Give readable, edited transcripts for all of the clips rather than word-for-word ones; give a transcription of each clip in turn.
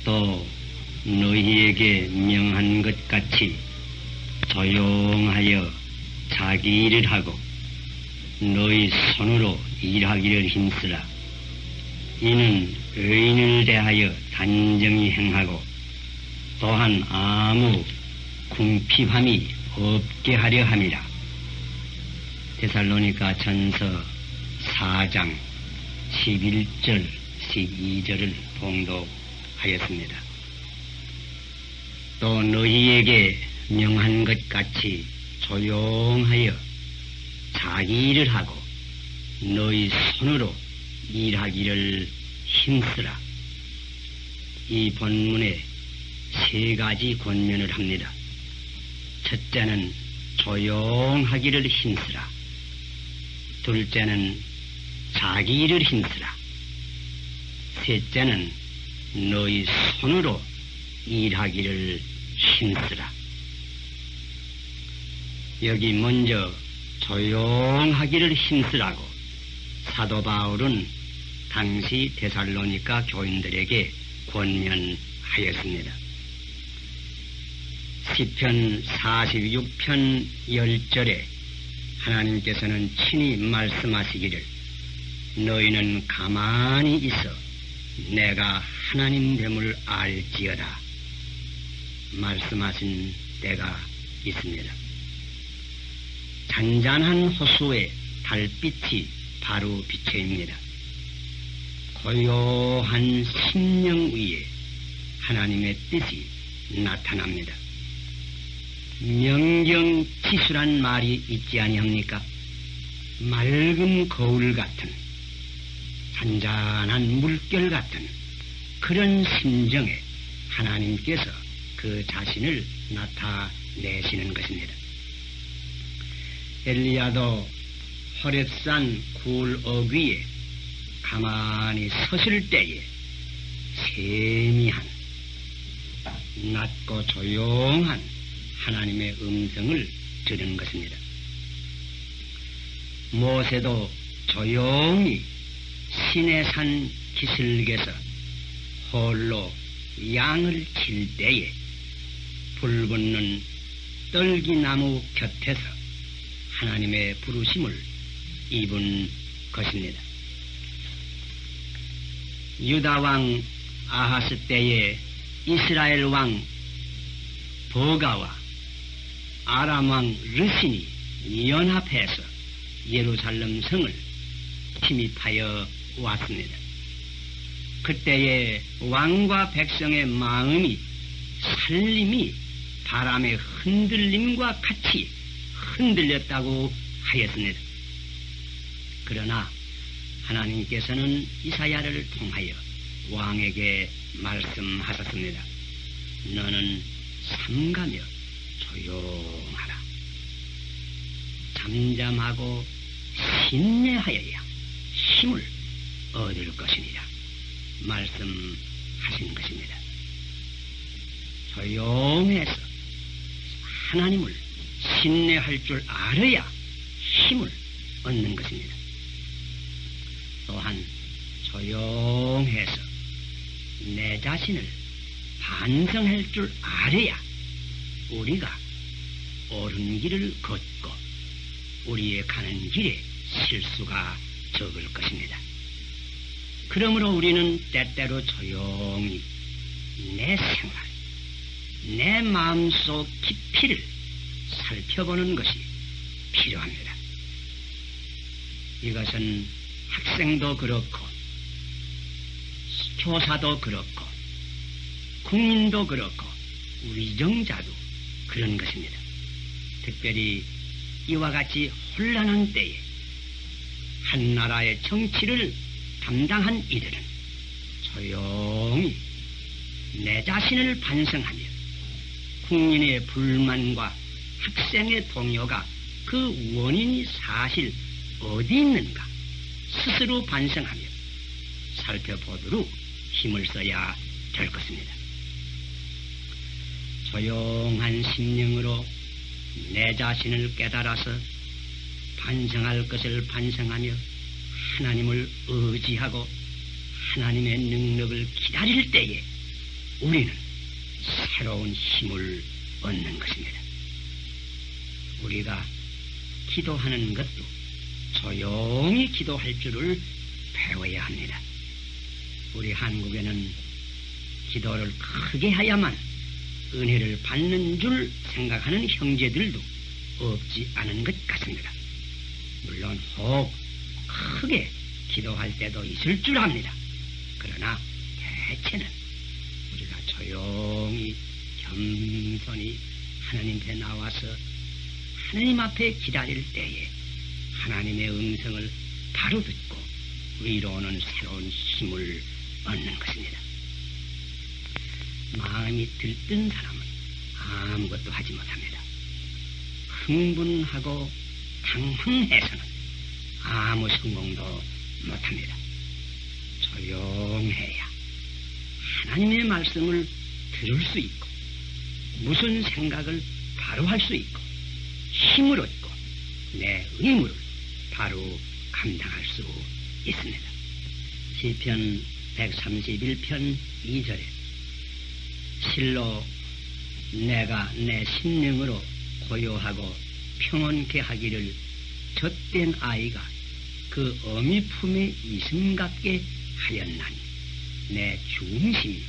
또 너희에게 명한 것 같이 조용하여 자기 일을 하고 너희 손으로 일하기를 힘쓰라. 이는 의인을 대하여 단정히 행하고 또한 아무 궁핍함이 없게 하려 함이라. 데살로니가 전서 4장 11절 12절을 봉독하였습니다. 또 너희에게 명한 것 같이 조용하여 자기 일을 하고 너희 손으로 일하기를 힘쓰라. 이 본문에 세 가지 권면을 합니다. 첫째는 조용하기를 힘쓰라. 둘째는 자기 일을 힘쓰라. 셋째는 너희 손으로 일하기를 힘쓰라. 여기 먼저 조용하기를 힘쓰라고 사도 바울은 당시 데살로니가 교인들에게 권면하였습니다. 시편 46편 10절에 하나님께서는 친히 말씀하시기를 너희는 가만히 있어 내가 하나님 됨을 알지어다 말씀하신 때가 있습니다. 잔잔한 호수에 달빛이 바로 비춰입니다. 고요한 심령 위에 하나님의 뜻이 나타납니다. 명경지수란 말이 있지 아니합니까? 맑은 거울 같은 잔잔한 물결 같은 그런 심정에 하나님께서 그 자신을 나타내시는 것입니다. 엘리야도 호렙산 굴옥 위에 가만히 서실 때에 세미한 낮고 조용한 하나님의 음성을 들은 것입니다. 모세도 조용히 시내산 기슭에서 홀로 양을 칠 때에 불붙는 떨기나무 곁에서 하나님의 부르심을 입은 것입니다. 유다왕 아하스 때에 이스라엘 왕 버가와 아람왕 르신이 연합해서 예루살렘 성을 침입하여 왔습니다. 그때의 왕과 백성의 마음이 살림이 바람의 흔들림과 같이 흔들렸다고 하였습니다. 그러나 하나님께서는 이사야를 통하여 왕에게 말씀하셨습니다. 너는 삼가며 조용하라. 잠잠하고 신뢰하여야 힘을 얻을 것이니라 말씀하신 것입니다. 조용해서 하나님을 신뢰할 줄 알아야 힘을 얻는 것입니다. 또한 조용해서 내 자신을 반성할 줄 알아야 우리가 옳은 길을 걷고 우리의 가는 길에 실수가 적을 것입니다. 그러므로 우리는 때때로 조용히 내 생활, 내 마음속 깊이를 살펴보는 것이 필요합니다. 이것은 학생도 그렇고 교사도 그렇고 국민도 그렇고 위정자도 그런 것입니다. 특별히 이와 같이 혼란한 때에 한 나라의 정치를 담당한 이들은 조용히 내 자신을 반성하며 국민의 불만과 학생의 동요가 그 원인이 사실 어디 있는가 스스로 반성하며 살펴보도록 힘을 써야 될 것입니다. 조용한 심령으로 내 자신을 깨달아서 반성할 것을 반성하며 하나님을 의지하고 하나님의 능력을 기다릴 때에 우리는 새로운 힘을 얻는 것입니다. 우리가 기도하는 것도 조용히 기도할 줄을 배워야 합니다. 우리 한국에는 기도를 크게 해야만 은혜를 받는 줄 생각하는 형제들도 없지 않은 것 같습니다. 물론 혹 크게 기도할 때도 있을 줄 압니다. 그러나 대체는 우리가 조용히 겸손히 하나님께 나와서 하나님 앞에 기다릴 때에 하나님의 음성을 바로 듣고 위로오는 새로운 힘을 얻는 것입니다. 마음이 들뜬 사람은 아무것도 하지 못합니다. 흥분하고 당황해서는 아무 성공도 못합니다. 조용해야 하나님의 말씀을 들을 수 있고 무슨 생각을 바로 할 수 있고 힘을 얻고 내 의무를 바로 감당할 수 있습니다. 시편 131편 2절에 실로 내가 내 심령으로 고요하고 평온케 하기를 젖된 아이가 그 어미 품에 있음 같게 하였나니 내 중심이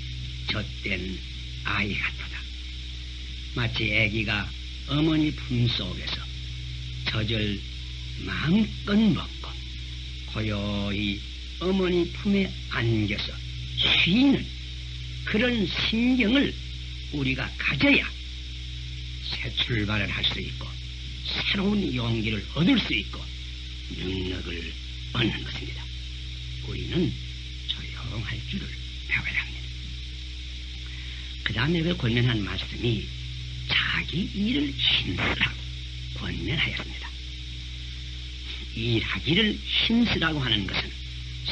젖된 아이 같도다. 마치 아기가 어머니 품 속에서 젖을 마음껏 먹고 고요히 어머니 품에 안겨서 쉬는 그런 심경을 우리가 가져야 새 출발을 할 수 있고 새로운 용기를 얻을 수 있고 능력을 얻는 것입니다. 우리는 조용할 줄을 배워야 합니다. 그 다음에 그 권면한 말씀이 자기 일을 힘쓰라고 권면하였습니다. 일하기를 힘쓰라고 하는 것은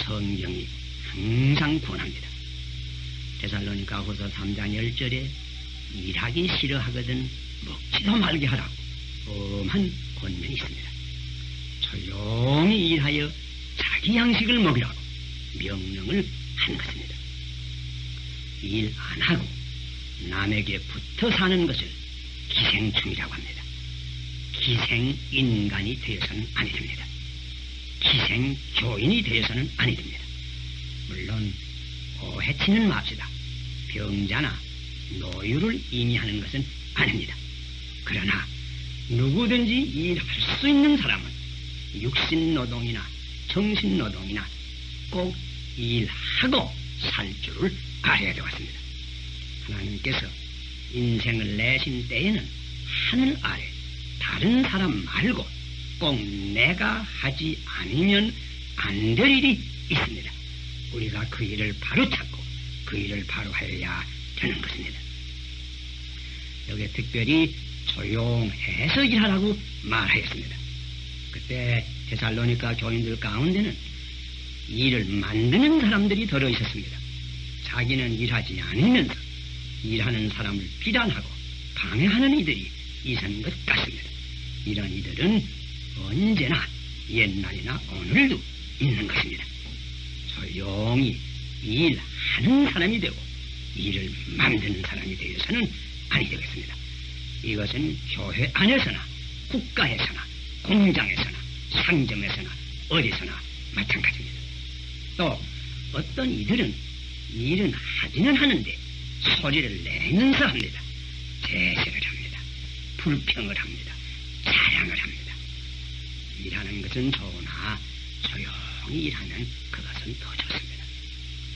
성경이 항상 권합니다. 데살로니가 후서 3장 10절에 일하기 싫어하거든 먹지도 말게 하라고 엄한 권면이 있습니다. 조용히 일하여 자기 양식을 먹이라고 명령을 한 것입니다. 일 안 하고 남에게 붙어 사는 것을 기생충이라고 합니다. 기생인간이 되어서는 아니 됩니다. 기생교인이 되어서는 아니 됩니다. 물론 오해치는 맙시다. 병자나 노유를 의미하는 것은 아닙니다. 그러나 누구든지 일할 수 있는 사람은 육신노동이나 정신노동이나 꼭 일하고 살 줄을 알아야 되겠습니다. 하나님께서 인생을 내신 때에는 하늘 아래 다른 사람 말고 꼭 내가 하지 않으면 안 될 일이 있습니다. 우리가 그 일을 바로 찾고 그 일을 바로 하여야 되는 것입니다. 여기에 특별히 조용해서 일하라고 말하였습니다. 그때 데살로니가 교인들 가운데는 일을 만드는 사람들이 들어 있었습니다. 자기는 일하지 않으면서 일하는 사람을 비난하고 방해하는 이들이 있었는 것 같습니다. 이런 이들은 언제나 옛날이나 오늘도 있는 것입니다. 조용히 일하는 사람이 되고 일을 만드는 사람이 되어서는 아니 되겠습니다. 이것은 교회 안에서나 국가에서나 공장에서나 상점에서나 어디서나 마찬가지입니다. 또 어떤 이들은 일은 하기는 하는데 소리를 내면서 합니다. 제세를 합니다. 불평을 합니다. 자랑을 합니다. 일하는 것은 좋으나 조용히 일하면 그것은 더 좋습니다.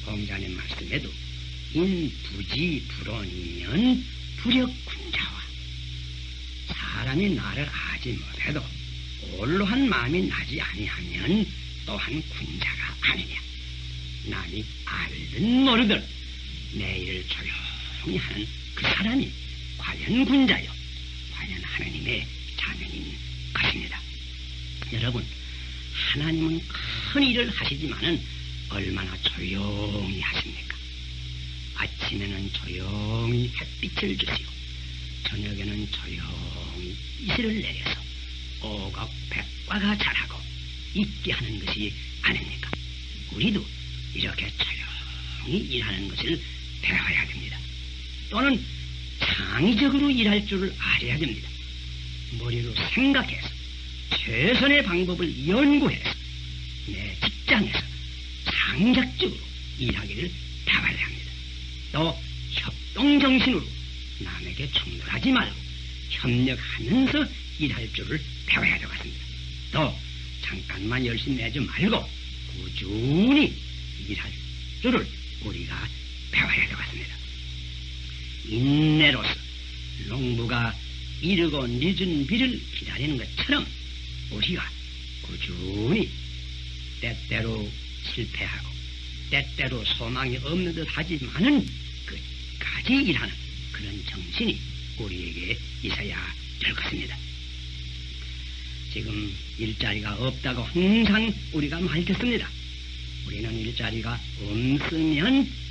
공자님 말씀에도 인부지 불언이면 부력군자와 사람이 나를 아지 못해도 올로한 마음이 나지 아니하면 또한 군자가 아니냐. 남이 알든 모르든 내 일을 조용히 하는 그 사람이 과연 군자요 과연 하나님의 자녀인 것입니다. 여러분, 하나님은 큰 일을 하시지만은 얼마나 조용히 하십니까? 아침에는 조용히 햇빛을 주시고 저녁에는 조용히 이슬을 내려서 오가 백과가 자라고 있게 하는 것이 아닙니까? 우리도 이렇게 조용히 일하는 것을 배워야 됩니다. 또는 창의적으로 일할 줄을 알아야 됩니다. 머리로 생각해서 최선의 방법을 연구해서 내 직장에서 창작적으로 일하기를 배워야 합니다. 또 협동정신으로 남에게 충돌하지 말고 협력하면서 일할 줄을 배워야 되겠습니다. 또 잠깐만 열심히 내지 말고 꾸준히 일할 줄을 우리가 배워야 되겠습니다. 인내로서 농부가 이르고 늦은 비를 기다리는 것처럼 우리가 꾸준히 때때로 실패하고 때때로 소망이 없는 듯 하지만은 끝까지 일하는 그런 정신이 우리에게 있어야 될 것입니다. 지금 일자리가 없다고 항상 우리가 많이 듣습니다. 우리는 일자리가 없으면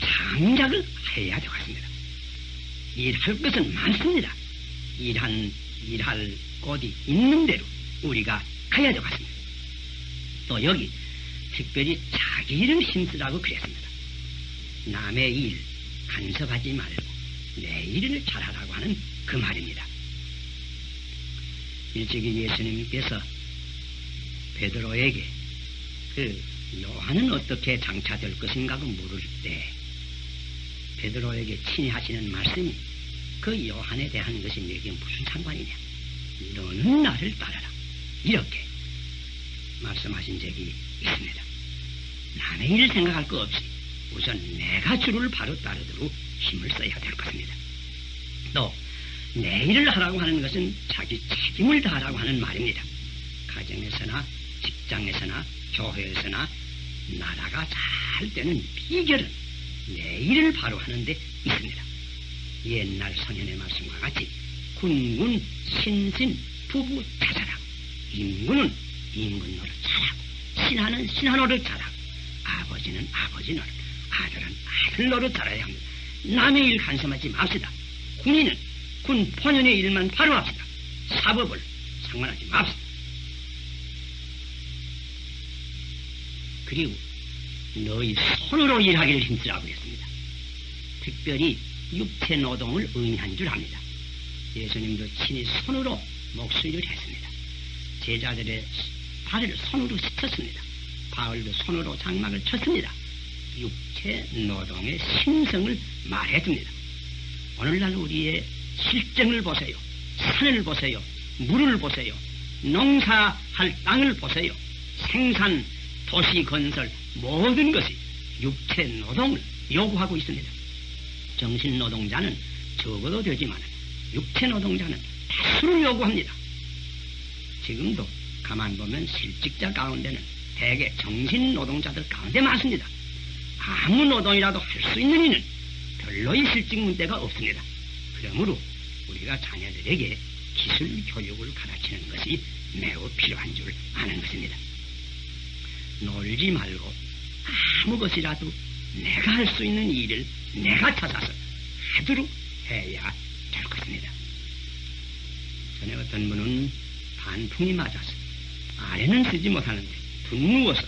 창작을 해야 되겠습니다. 일할 것은 많습니다. 일할 곳이 있는 대로 우리가 가야 되겠습니다. 또 여기 특별히 자기 일을 힘쓰라고 그랬습니다. 남의 일 간섭하지 말고 내 일을 잘하라고 하는 그 말입니다. 일찍이 예수님께서 베드로에게 요한은 어떻게 장차될 것인가고 물을 때 베드로에게 친히 하시는 말씀이 그 요한에 대한 것이 내게 무슨 상관이냐, 너는 나를 따르라, 이렇게 말씀하신 적이 있습니다. 남의 일을 생각할 것 없이 우선 내가 주를 바로 따르도록 힘을 써야 될 것입니다. 또 내 일을 하라고 하는 것은 자기 책임을 다하라고 하는 말입니다. 가정에서나 직장에서나 교회에서나 나라가 잘 되는 비결은 내 일을 바로 하는 데 있습니다. 옛날 선현의 말씀과 같이 군군 신신 부부 찾아라. 임군은 임군 노릇 잘하고 신하는 신하 노릇 잘하고 아버지는 아버지 노릇, 아들은 아들 노릇 잘해야 합니다. 남의 일 간섭하지 맙시다. 군인은 군 본연의 일만 바로 합시다. 사법을 상관하지 맙시다. 그리고 너희 손으로 일하기를 힘쓰라고 했습니다. 특별히 육체 노동을 의미한 줄 압니다. 예수님도 친히 손으로 목수일을 했습니다. 제자들의 발을 손으로 씻었습니다. 바울도 손으로 장막을 쳤습니다. 육체 노동의 심성을 말해줍니다. 오늘날 우리의 실정을 보세요. 산을 보세요. 물을 보세요. 농사할 땅을 보세요. 생산, 도시 건설 모든 것이 육체 노동을 요구하고 있습니다. 정신 노동자는 적어도 되지만 육체 노동자는 다수를 요구합니다. 지금도 가만 보면 실직자 가운데는 대개 정신 노동자들 가운데 많습니다. 아무 노동이라도 할 수 있는 이는 별로의 실직 문제가 없습니다. 그러므로 우리가 자녀들에게 기술 교육을 가르치는 것이 매우 필요한 줄 아는 것입니다. 놀지 말고 아무 것이라도 내가 할 수 있는 일을 내가 찾아서 하도록 해야 될 것입니다. 전에 어떤 분은 반풍이 맞아서 아래는 쓰지 못하는데 둔 누워서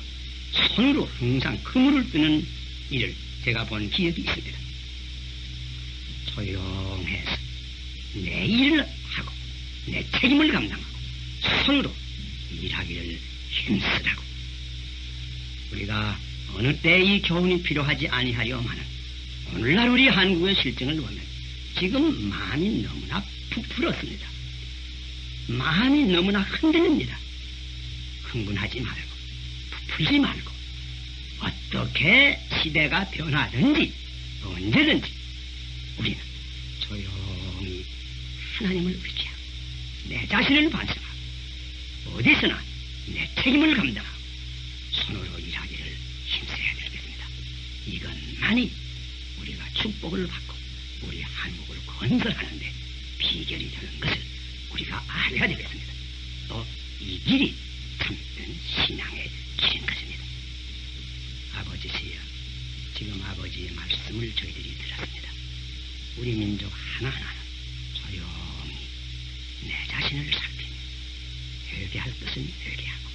손으로 항상 그물을 뜨는 일을 제가 본 기억이 있습니다. 조용해서 내 일을 하고 내 책임을 감당하고 손으로 일하기를 힘쓰라고. 우리가 어느 때 이 교훈이 필요하지 아니하려마는 오늘날 우리 한국의 실정을 보면 지금 마음이 너무나 부풀었습니다. 마음이 너무나 흔들립니다. 흥분하지 말고 부풀지 말고 어떻게 시대가 변하든지 언제든지 우리는 조용히 하나님을 의지하고 내 자신을 반성하고 어디서나 내 책임을 감당하고 손으로 일하기를 힘써야 되겠습니다. 이것만이 우리가 축복을 받고 우리 한국을 건설하는데 비결이 되는 것을 우리가 알아야 되겠습니다. 또 이 길이 참된 신앙의 길인 것입니다. 아버지시여, 지금 아버지의 말씀을 저희들이 들었습니다. 우리 민족 하나하나는 조용히 내 자신을 살피며 회개할 것은 회개하고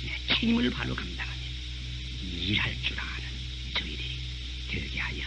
내 책임을 바로 감당하며 일할 줄 아는 저희들이 되게 하여